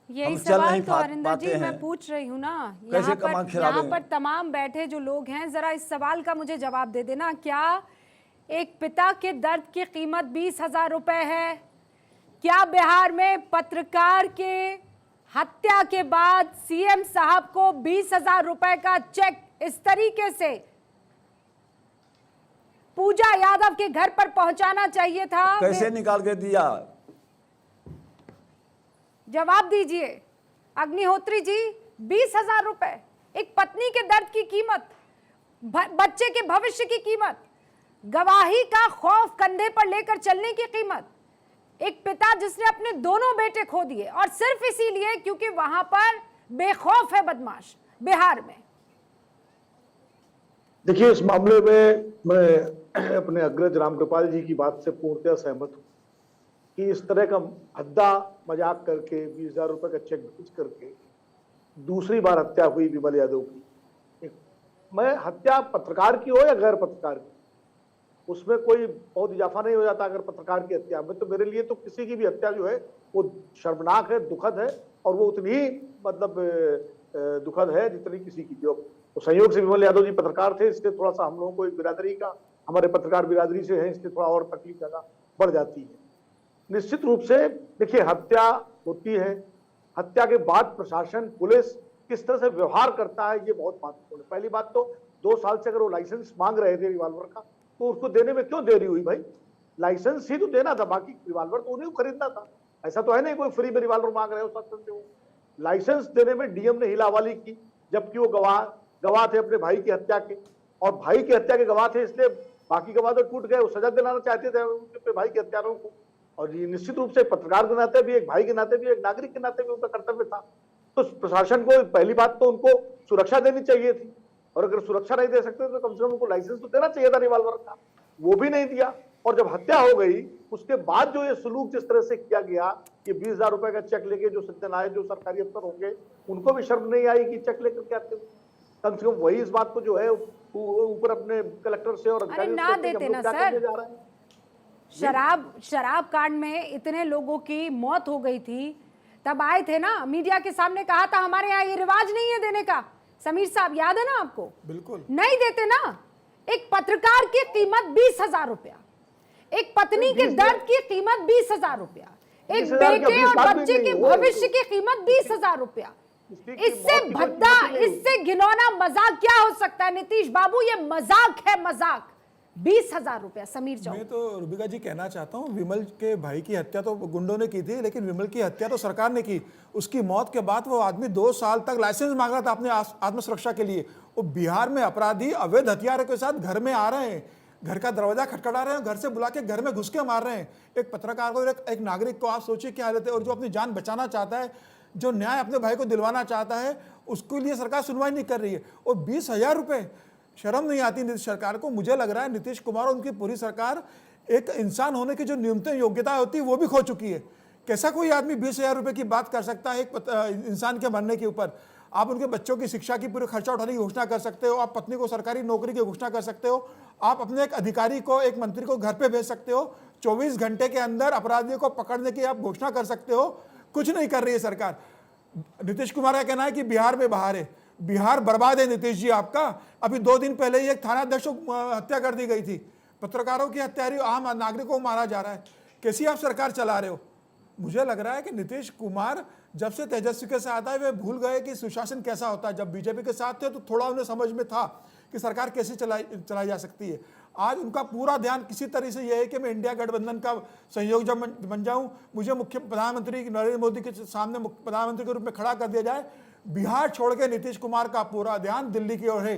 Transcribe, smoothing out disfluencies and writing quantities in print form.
यही हम चल सवाल नहीं तो अरिंदर पाते जी मैं हैं, पूछ रही हूँ ना। कैसे कमा खिला यहाँ दें। पर तमाम बैठे जो लोग हैं, जरा इस सवाल का मुझे जवाब दे देना। क्या एक पिता के दर्द की कीमत 20,000 रुपए है? क्या बिहार में पत्रकार के हत्या के बाद सीएम साहब को 20,000 रुपए का चेक इस तरीके से पूजा यादव के घर पर पहुंचाना चाहिए था? कैसे निकाल के दिया? जवाब दीजिए अग्निहोत्री जी। 20,000 रुपए, एक पत्नी के दर्द की कीमत, बच्चे के भविष्य की कीमत, गवाही का खौफ कंधे पर लेकर चलने की कीमत, एक पिता जिसने अपने दोनों बेटे खो दिए और सिर्फ इसीलिए क्योंकि वहां पर बेखौफ है बदमाश बिहार में। देखिए, इस मामले में मैं अपने अग्रज रामकृपाल जी की बात से पूर्णतः सहमत हूं कि इस तरह का हद्दा मजाक करके 20,000 रुपए का चेक भेज करके दूसरी बार हत्या हुई विमल यादव की। मैं हत्या पत्रकार की हो या गैर पत्रकार की, उसमें कोई बहुत इजाफा नहीं हो जाता। अगर पत्रकार की हत्या में, तो मेरे लिए तो किसी की भी हत्या जो है वो शर्मनाक है, दुखद है, और वो उतनी ही मतलब दुखद है जितनी किसी की। जो तो संयोग से विमल यादव जी पत्रकार थे, इसलिए थोड़ा सा हम लोगों को एक बिरादरी का, हमारे पत्रकार बिरादरी से है, इसलिए थोड़ा और तकलीफ ज्यादा बढ़ जाती है। निश्चित रूप से देखिए, हत्या होती है, हत्या के बाद प्रशासन, पुलिस किस तरह से व्यवहार करता है, ये बहुत महत्वपूर्ण है। पहली बात तो 2 साल से अगर वो लाइसेंस मांग रहे थे रिवॉल्वर का, तो उसको देने में क्यों देरी हुई भाई? लाइसेंस ही तो देना था, बाकी रिवॉल्वर तो उन्हें खरीदना था। ऐसा तो है नहीं कोई फ्री में रिवॉल्वर मांग रहे हो शासन से। वो लाइसेंस देने में डीएम ने हिलावाली की, जबकि वो गवाह थे अपने भाई की हत्या के, और भाई की हत्या के गवाह थे, इसलिए बाकी गवाह तो टूट गए। वो सजा दिलाना चाहते थे उनके भाई के हत्यारों को। और ये निश्चित रूप से पत्रकार के नाते भी, एक भाई के नाते भी, एक नागरिक के नाते भी उनका कर्तव्य था। तो प्रशासन को पहली बात तो उनको सुरक्षा देनी चाहिए थी, और अगर सुरक्षा नहीं दे सकते तो कम से कम उनको लाइसेंस तो देना चाहिए था रिवॉल्वर का, वो भी नहीं दिया। और जब हत्या हो गई उसके बाद जो ये सलूक जिस तरह से किया गया कि 20,000 रुपए का चेक लेके जो सत्यनारायण जो सरकारी अफसर होंगे उनको भी शर्म नहीं आई कि चेक लेकर के आते। कम से कम वही इस बात को जो है ऊपर अपने कलेक्टर से और अरे ना देते ना सर। शराब कांड में इतने लोगों की मौत हो गई थी, तब आए थे ना, मीडिया के सामने कहा था हमारे यहाँ ये रिवाज नहीं है देने का। समीर साहब याद है ना आपको? बिल्कुल नहीं देते ना। एक पत्रकार की कीमत 20,000 रुपया, एक पत्नी के दर्द की कीमत 20,000 रुपया, एक बेटे और बच्चे के भविष्य की कीमत 20,000 रुपया। इससे भद्दा, इससे घिनौना मजाक क्या हो सकता है नीतीश बाबू? ये मजाक है, मजाक। 20,000 रुपया। समीर चौक। मैं तो रुबिका जी कहना चाहता हूँ, विमल के भाई की हत्या तो गुंडों ने की थी, लेकिन विमल की हत्या तो सरकार ने की। उसकी मौत के बाद वो आदमी 2 साल तक लाइसेंस मांग रहा था अपने आत्मसुरक्षा के लिए। वो बिहार में अपराधी अवैध हथियारों के साथ घर में आ रहे हैं, घर का दरवाजा खटखटा रहे हैं, घर से बुला के घर में घुस के मार रहे हैं एक पत्रकार को, एक नागरिक को। आप सोचिए क्या हालत है। और जो अपनी जान बचाना चाहता है, जो न्याय अपने भाई को दिलवाना चाहता है, उसके लिए सरकार सुनवाई नहीं कर रही है। और 20,000 रुपये, शर्म नहीं आती नीतीश सरकार को? मुझे लग रहा है नीतीश कुमार और उनकी पूरी सरकार एक इंसान होने की जो न्यूनतम योग्यता होती है वो भी खो चुकी है। कैसा कोई आदमी 20,000 रुपये की बात कर सकता है एक इंसान के मरने के ऊपर? आप उनके बच्चों की शिक्षा की पूरी खर्चा उठाने की घोषणा कर सकते हो, आप पत्नी को सरकारी नौकरी की घोषणा कर सकते हो, आप अपने एक अधिकारी को, एक मंत्री को घर पे भेज सकते हो, 24 घंटे के अंदर अपराधियों को पकड़ने की आप घोषणा कर सकते हो। कुछ नहीं कर रही है सरकार। नीतीश कुमार का कहना है कि बिहार में बहार है। बिहार बर्बाद है नीतीश जी आपका। अभी 2 दिन पहले ही एक थाना अध्यक्ष को हत्या कर दी गई थी। पत्रकारों की हत्या, आम नागरिकों को मारा जा रहा है। कैसी आप सरकार चला रहे हो? मुझे लग रहा है कि नीतीश कुमार जब से तेजस्वी के साथ आए वे भूल गए कि सुशासन कैसा होता है। जब बीजेपी के साथ थे तो थोड़ा उन्हें समझ में था कि सरकार कैसे चलाई जा सकती है। आज उनका पूरा ध्यान किसी तरह से यह है कि मैं इंडिया गठबंधन का संयोजक बन जाऊं, मुझे मुख्य प्रधानमंत्री नरेंद्र मोदी के सामने प्रधानमंत्री के रूप में खड़ा कर दिया जाए। बिहार छोड़ के नीतीश कुमार का पूरा ध्यान दिल्ली की ओर है।